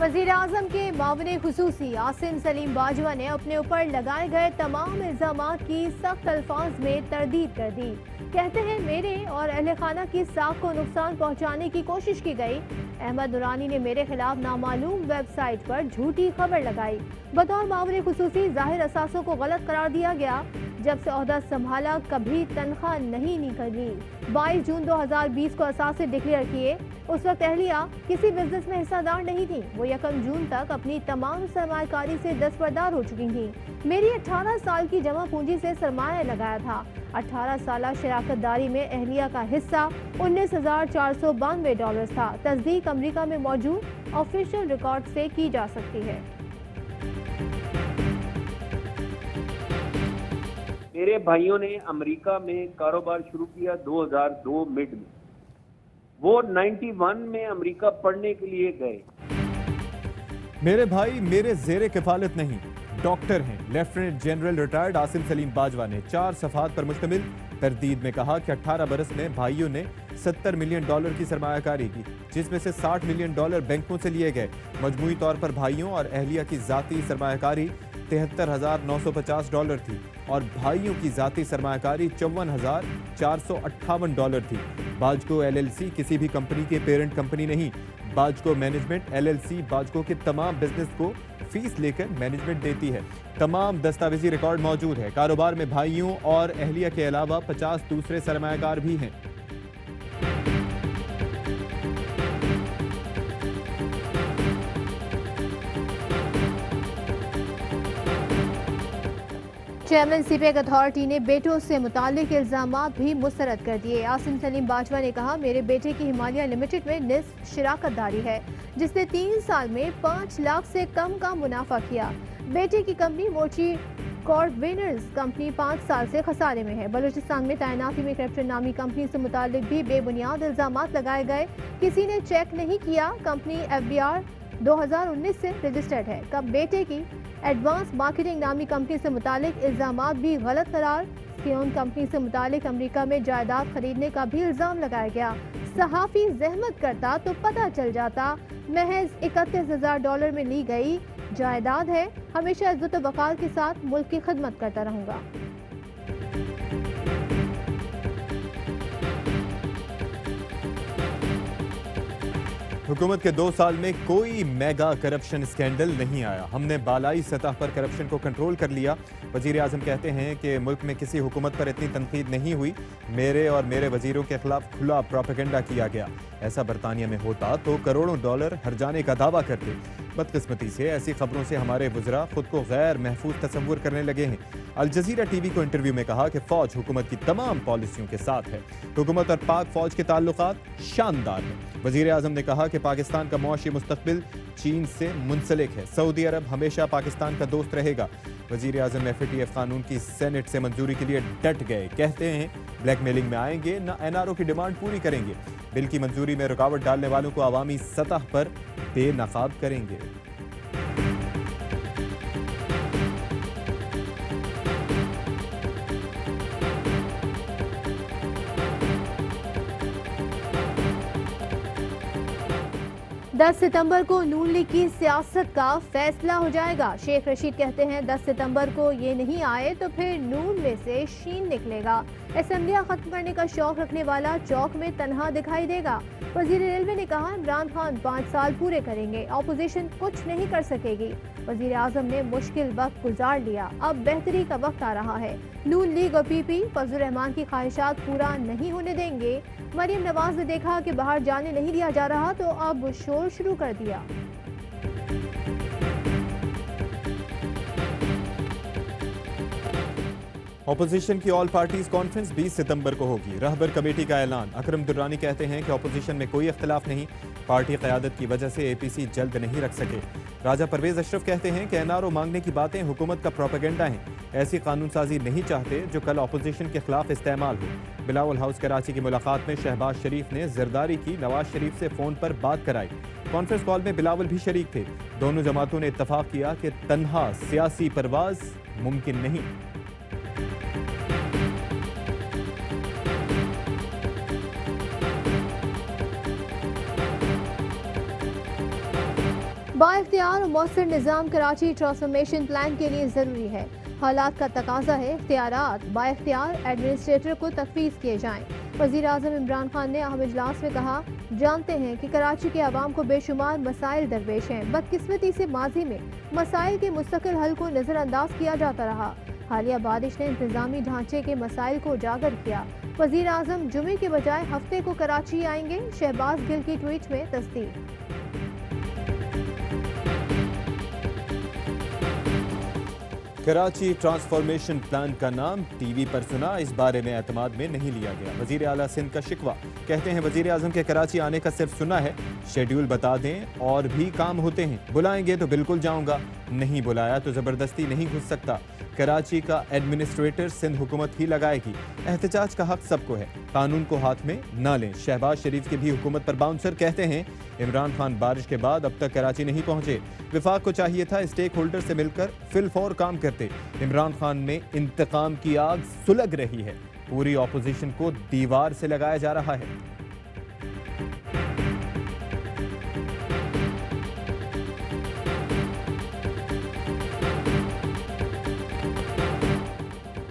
वज़ीर आज़म के मामले खुसूसी आसिम सलीम बाजवा ने अपने ऊपर लगाए गए तमाम इल्ज़ामात की सख्त अल्फाज में तरदीद कर दी। कहते हैं मेरे और अहले खाना की साख को नुकसान पहुंचाने की कोशिश की गई। अहमद नूरानी ने मेरे खिलाफ नामालूम वेबसाइट पर झूठी खबर लगाई। बतौर मामले खुसूसी जाहिर असासों को गलत करार दिया गया। जब से ओहदा संभाला कभी तनख्वाह नहीं निकली। 22 जून 2020 को असासे डिक्लेयर किए। उस वक्त अहलिया किसी बिजनेस में हिस्सादार नहीं थी। वो 1 जून तक अपनी तमाम सरमायाकारी से दस्तबरदार हो चुकी थी। मेरी 18 साल की जमा पूंजी से सरमाया लगाया था। 18 साल शराकत दारी में अहलिया का हिस्सा $19,492 था। तस्दीक अमरीका में मौजूद ऑफिशियल रिकॉर्ड से की जा सकती है। मेरे भाइयों ने अमेरिका में कारोबार शुरू किया 2002 मिड में। वो 91 में अमेरिका पढ़ने के लिए गए। मेरे भाई मेरे ज़ेरे किफालत नहीं, डॉक्टर हैं। Lieutenant general retired Asim Salim Bajwa ने 4 सफ़हात पर मुश्तमिल तरदीद में कहा कि 18 बरस में भाइयों ने $70 मिलियन की सरमायाकारी की, जिसमें से $60 मिलियन बैंकों से लिए गए। मजमूई तौर पर भाइयों और अहलिया की ज़ाती सरमायाकारी $73,950 थी और भाइयों की ज़ाती सरमायाकारी $54,458 थी। बाजको LLC किसी भी कंपनी के पेरेंट कंपनी नहीं। बाजको मैनेजमेंट LLC बाजको के तमाम बिजनेस को फीस लेकर मैनेजमेंट देती है। तमाम दस्तावेजी रिकॉर्ड मौजूद है। कारोबार में भाइयों और अहलिया के अलावा 50 दूसरे सरमायाकार भी हैं। चेयरमैन सीपेक अथॉरिटी ने बेटों से मुतालिक इल्जामात भी मुस्तरद कर दिए। आसिम सलीम बाजवा ने कहा मेरे बेटे की हिमालय लिमिटेड में निस्फ शिराकत दारी है, जिसने 3 साल में 5 लाख से कम का मुनाफा किया। बेटे की कंपनी मोची कॉर्विनर्स कंपनी 5 साल से खसारे में है। बलूचिस्तान में तैनाती में कैप्टन नामी कंपनी से मुतालिक भी बेबुनियाद इल्जामात लगाए गए। किसी ने चेक नहीं किया। कंपनी FBR 2019 से रजिस्टर्ड है। कब बेटे की एडवांस मार्केटिंग नामी कंपनी से मुतालिक इल्जामात भी गलत करार। सियोन कंपनी से मुतालिक अमेरिका में जायदाद खरीदने का भी इल्जाम लगाया गया। सहाफ़ी जहमत करता तो पता चल जाता। महज $31,000 में ली गई जायदाद है। हमेशा इज्जत व वक़ार के साथ मुल्क की खिदमत करता रहूँगा। हुकूमत के 2 साल में कोई मेगा करप्शन स्कैंडल नहीं आया। हमने बालाई सतह पर करप्शन को कंट्रोल कर लिया। वज़ीर आज़म कहते हैं कि मुल्क में किसी हुकूमत पर इतनी तनकीद नहीं हुई। मेरे और मेरे वज़ीरों के खिलाफ खुला प्रोपेगेंडा किया गया। ऐसा बरतानिया में होता तो करोड़ों डॉलर हर जाने का दावा करते। बदकिस्मती से ऐसी खबरों से हमारे वज़रा खुद को गैर महफूज तस्वुर करने लगे हैं। अल जज़ीरा TV को इंटरव्यू में कहा कि फ़ौज हुकूमत की तमाम पॉलिसियों के साथ है। हुकूमत और पाक फ़ौज के ताल्लुकात शानदार हैं। वज़ीर आज़म ने कहा कि पाकिस्तान का मुआशी मुस्तक़बिल चीन से मुंसलिक है। सऊदी अरब हमेशा पाकिस्तान का दोस्त रहेगा। वज़ीर आज़म FATF कानून की सेनेट से मंजूरी के लिए डट गए। कहते हैं ब्लैकमेलिंग में आएंगे, न NRO की डिमांड पूरी करेंगे। बिल की मंजूरी में रुकावट डालने वालों को अवामी सतह पर बेनकाब करेंगे। 10 सितंबर को नून लीग की सियासत का फैसला हो जाएगा। शेख रशीद कहते हैं 10 सितंबर को ये नहीं आए तो फिर नून में से शीन निकलेगा। असेंबलियां खत्म करने का शौक रखने वाला चौक में तन्हा दिखाई देगा। वजीर रेलवे ने कहा इमरान खान 5 साल पूरे करेंगे, ऑपोजिशन कुछ नहीं कर सकेगी। वजीर आजम ने मुश्किल वक्त गुजार लिया, अब बेहतरी का वक्त आ रहा है। नून लीग और PP फजलुर रहमान की ख्वाहिशात पूरा नहीं होने देंगे। मरियम नवाज ने देखा कि बाहर जाने नहीं दिया जा रहा तो अब शोर शुरू कर दिया। अपोजिशन की ऑल पार्टीज कॉन्फ्रेंस 20 सितंबर को होगी। रहबर कमेटी का ऐलान। अकरम दुर्रानी कहते हैं कि अपोजिशन में कोई इख्तिलाफ नहीं, पार्टी क़यादत की वजह से APC जल्द नहीं रख सके। राजा परवेज अशरफ कहते हैं कि NRO मांगने की बातें हुकूमत का प्रोपेगेंडा हैं, ऐसी कानून साजी नहीं चाहते जो कल अपोजिशन के खिलाफ इस्तेमाल हो। बिलावल हाउस कराची की मुलाकात में शहबाज शरीफ ने जरदारी की नवाज शरीफ से फ़ोन पर बात कराई। कॉन्फ्रेंस कॉल में बिलावल भी शरीक थे। दोनों जमातों ने इत्तफाक किया कि तन्हा सियासी परवाज मुमकिन नहीं। बाइख्तियार और मौसर निज़ाम कराची ट्रांसफॉर्मेशन प्लान के लिए ज़रूरी है। हालात का तकाजा है इख्तियारात बाइख्तियार एडमिनिस्ट्रेटर को तफवीज़ किए जाएं। वज़ीर आज़म इमरान खान ने अहम इजलास में कहा, जानते हैं कि कराची के आवाम को बेशुमार मसाइल दरपेश हैं। बदकिस्मती से माजी में मसाइल के मुस्तकिल हल को नज़रअंदाज किया जाता रहा। हालिया बारिश ने इंतजामी ढांचे के मसाइल को उजागर किया। वज़ीर आज़म जुमे के बजाय हफ्ते को कराची आएंगे, शहबाज गिल की ट्वीट में तस्दीक। कराची ट्रांसफॉर्मेशन प्लान का नाम टीवी पर सुना, इस बारे में एतमाद में नहीं लिया गया। वजीर आला सिंध का शिकवा, कहते हैं वजीर आजम के कराची आने का सिर्फ सुना है, शेड्यूल बता दें और भी काम होते हैं, बुलाएंगे तो बिल्कुल जाऊंगा, नहीं बुलाया तो जबरदस्ती नहीं घुस सकता। कराची का एडमिनिस्ट्रेटर सिंध हुकूमत ही लगाएगी। एहतजाज का हक सबको है, कानून को हाथ में ना लें। शहबाज शरीफ की भी हुकूमत पर बाउंसर, कहते हैं इमरान खान बारिश के बाद अब तक कराची नहीं पहुंचे। विफाक को चाहिए था स्टेक होल्डर से मिलकर फिलफौर काम करते। इमरान खान में इंतकाम की आग सुलग रही है, पूरी ऑपोजिशन को दीवार से लगाया जा रहा है।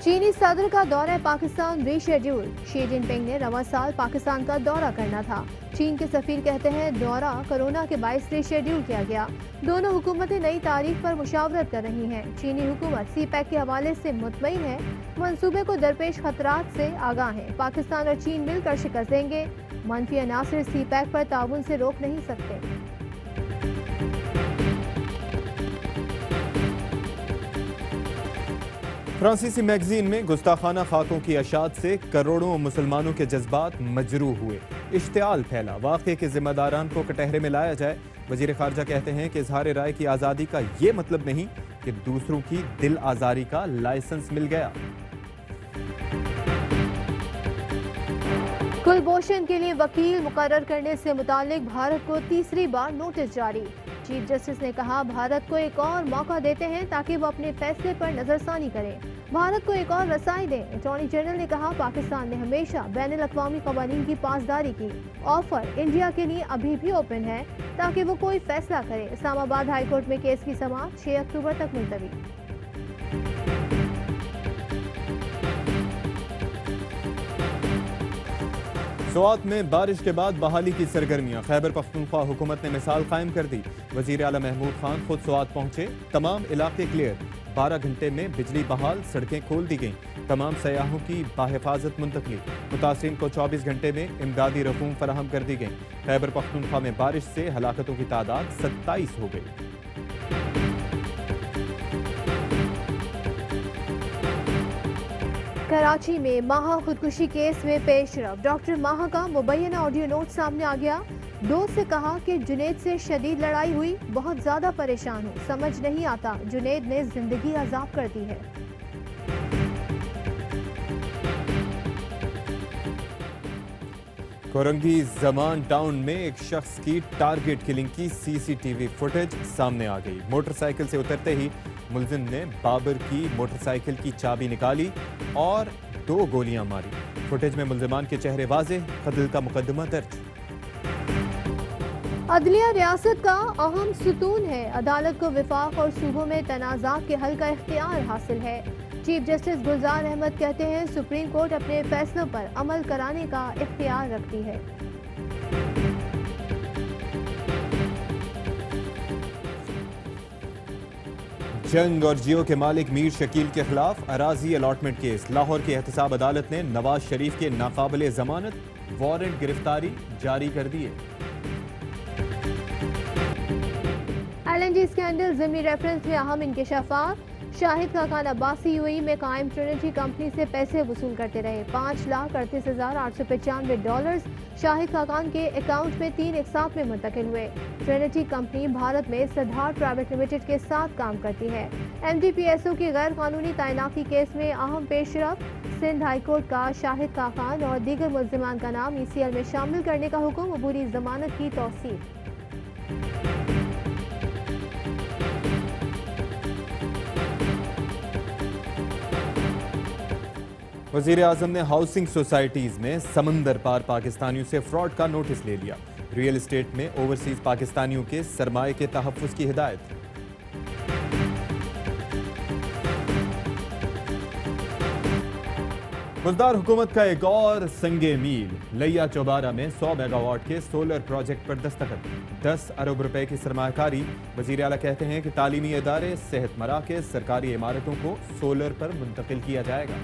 चीनी सदर का दौरा पाकिस्तान रीशेड्यूल। शी जिनपिंग ने रवां साल पाकिस्तान का दौरा करना था। चीन के सफीर कहते हैं दौरा कोरोना के बायस रीशेड्यूल किया गया। दोनों हुकूमतें नई तारीख पर मुशावरत कर रही हैं। चीनी हुकूमत CPEC के हवाले से मुतमईन है, मंसूबे को दरपेश खतरात से आगाह है। पाकिस्तान और चीन मिलकर शिकस्त देंगे। मनफी अनासर CPEC पर ताउन से रोक नहीं सकते। फ्रांसीसी मैगजीन में गुस्ताखाना खाकों की अशात से करोड़ों मुसलमानों के जज्बात मजरूह हुए, इश्तियाल फैला। वाक़े के जिम्मेदारान को कटहरे में लाया जाए। वजीर खारजा कहते हैं कि इजहार राय की आज़ादी का ये मतलब नहीं कि दूसरों की दिल आज़ारी का लाइसेंस मिल गया। कुलभूषण के लिए वकील मुकर्रर करने से मुतालिक भारत को तीसरी बार नोटिस जारी। चीफ जस्टिस ने कहा, भारत को एक और मौका देते हैं ताकि वो अपने फैसले पर नजरसानी करें। भारत को एक और रसाई दें। अटॉर्नी जनरल ने कहा, पाकिस्तान ने हमेशा बैनुल अक़वामी क़वानीन की पासदारी की। ऑफर इंडिया के लिए अभी भी ओपन है ताकि वो कोई फैसला करे। इस्लामाबाद हाई कोर्ट में केस की समाअत 6 अक्टूबर तक मुलतवी। स्वात में बारिश के बाद बहाली की सरगर्मियां। खैबर पख्तूनख्वा हुकूमत ने मिसाल कायम कर दी। वजीर आला महमूद खान खुद स्वात पहुंचे, तमाम इलाके क्लियर। 12 घंटे में बिजली बहाल, सड़कें खोल दी गईं। तमाम सयाहों की बाहिफाजत मुंतकली। मुतासिरीन को 24 घंटे में इमदादी रकूम फराहम कर दी गई। खैबर पख्तूनख्वा में बारिश से हलाकतों की तादाद 27 हो गई। कराची में माहा खुदकुशी केस में पेशरफ। डॉक्टर माहा का मुबैना ऑडियो नोट सामने आ गया। दोस्त से कहा कि जुनेद से शदीद लड़ाई हुई, बहुत ज्यादा परेशान हूँ, समझ नहीं आता, जुनेद ने जिंदगी अजाब कर दी है। कोरंगी जमान टाउन में एक शख्स की टारगेट किलिंग की CCTV फुटेज सामने आ गई। मोटरसाइकिल से उतरते ही मुलजिम ने बाबर की मोटरसाइकिल की चाबी निकाली और 2 गोलियां मारी। फुटेज में मुलजिमान के चेहरे वाज़ेह, कत्ल का मुकदमा दर्ज। अदलिया रियासत का अहम सुतून है। अदालत को विफाक और सूबों में तनाज़ात के हल का इख्तियार हासिल है। चीफ जस्टिस गुलजार अहमद कहते हैं, सुप्रीम कोर्ट अपने फैसलों पर अमल कराने का इख्तियार रखती है। जंग और जियो के मालिक मीर शकील के खिलाफ अराजी अलॉटमेंट केस। लाहौर की एहतसाब अदालत ने नवाज शरीफ के नाकाबिले जमानत वारंट गिरफ्तारी जारी कर दिए। LNG स्कैंडल ज़िमनी रेफरेंस में अहम इंकशाफात। शाहिद खाकान अब्बासी UAE में कायम ट्रिनिटी कंपनी से पैसे वसूल करते रहे। $5,38,895 शाहिद खाकान के अकाउंट में 3 एक साथ में मुंतकिल हुए। ट्रिनिटी कंपनी भारत में सिद्धार्थ प्राइवेट लिमिटेड के साथ काम करती है। MDPSO की गैर कानूनी तैनाती केस में अहम पेशरफ। सिंध हाई कोर्ट का शाहिद खाकान और दीगर मुल्जिमान का नाम ECL में शामिल करने का हुक्म, अबूरी जमानत की तौसीफ। वज़ीर आज़म ने हाउसिंग सोसाइटीज़ में समंदर पार पाकिस्तानियों से फ्रॉड का नोटिस ले लिया। रियल एस्टेट में ओवरसीज पाकिस्तानियों के सरमाए के तहफ़्फ़ुज़ की हिदायत। मुल्कदार हुकूमत का एक और संगे मील, लिया चौबारा में 100 मेगावाट के सोलर प्रोजेक्ट पर दस्तखत। 10 अरब रुपए की सरमायाकारी। वज़ीर आला कहते हैं कि तालीमी इदारे, सेहत मराकज़, सरकारी इमारतों को सोलर पर मुंतकिल किया जाएगा।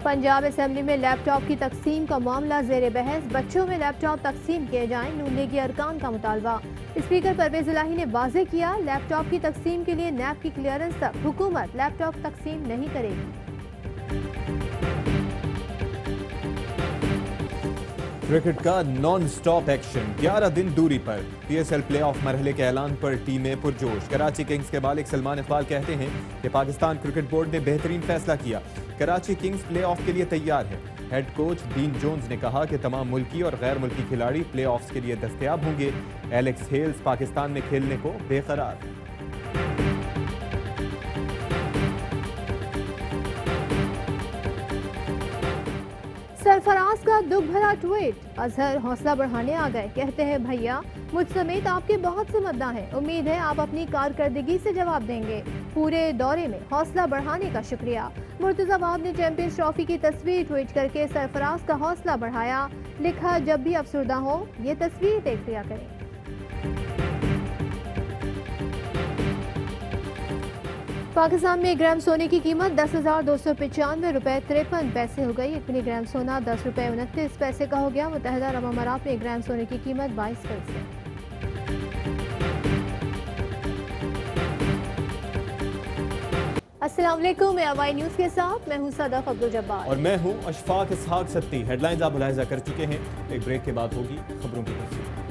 पंजाब असेंबली में लैपटॉप की तकसीम का मामला ज़ेर बहस। बच्चों में लैपटॉप तकसीम किए जाएं, नून लीगी अरकान का मुतालबा। स्पीकर परवेज इलाही ने वाज़ेह किया, लैपटॉप की तकसीम के लिए नैब की क्लियरेंस तक हुकूमत लैपटॉप तकसीम नहीं करेगी। क्रिकेट का नॉन स्टॉप एक्शन, 11 दिन दूरी पर। PSL प्ले ऑफ मरहले के ऐलान पर टीमें पुरजोश। कराची किंग्स के मालिक सलमान इकबाल कहते हैं कि पाकिस्तान क्रिकेट बोर्ड ने बेहतरीन फैसला किया, कराची किंग्स प्ले ऑफ के लिए तैयार है। हेड कोच डीन जोन्स ने कहा कि तमाम मुल्की और गैर मुल्की खिलाड़ी प्ले ऑफ्स के लिए दस्तयाब होंगे। एलेक्स हेल्स पाकिस्तान में खेलने को बेकरार। सरफराज का दुख भरा ट्वीट, अजहर हौसला बढ़ाने आ गए, कहते हैं भैया मुझ समेत आपके बहुत से मद्दा हैं, उम्मीद है आप अपनी कारकर्दगी से जवाब देंगे। पूरे दौरे में हौसला बढ़ाने का शुक्रिया। मुर्तजा बाब ने चैंपियंस ट्रॉफी की तस्वीर ट्वीट करके सरफराज का हौसला बढ़ाया, लिखा जब भी अफसरदा हो ये तस्वीर देख लिया करें। पाकिस्तान में 1 ग्राम सोने की कीमत 10,295 रुपए 53 पैसे हो गई। 1 मिलीग्राम सोना 10 रुपए 29 पैसे का हो गया। मुत्तहिदा अरब अमारात में 1 ग्राम सोने की कीमत 22 पैसे। अस्सलाम वालेकुम, मैं अवाई न्यूज़ के साथ मैं हूं सदफ अब्दुल जब्बार और मैं हूं अशफाक इसहाक सत्ती। हेडलाइंस आप मुलाहिजा कर चुके हैं। एक ब्रेक के बाद होगी खबरों की तफसील।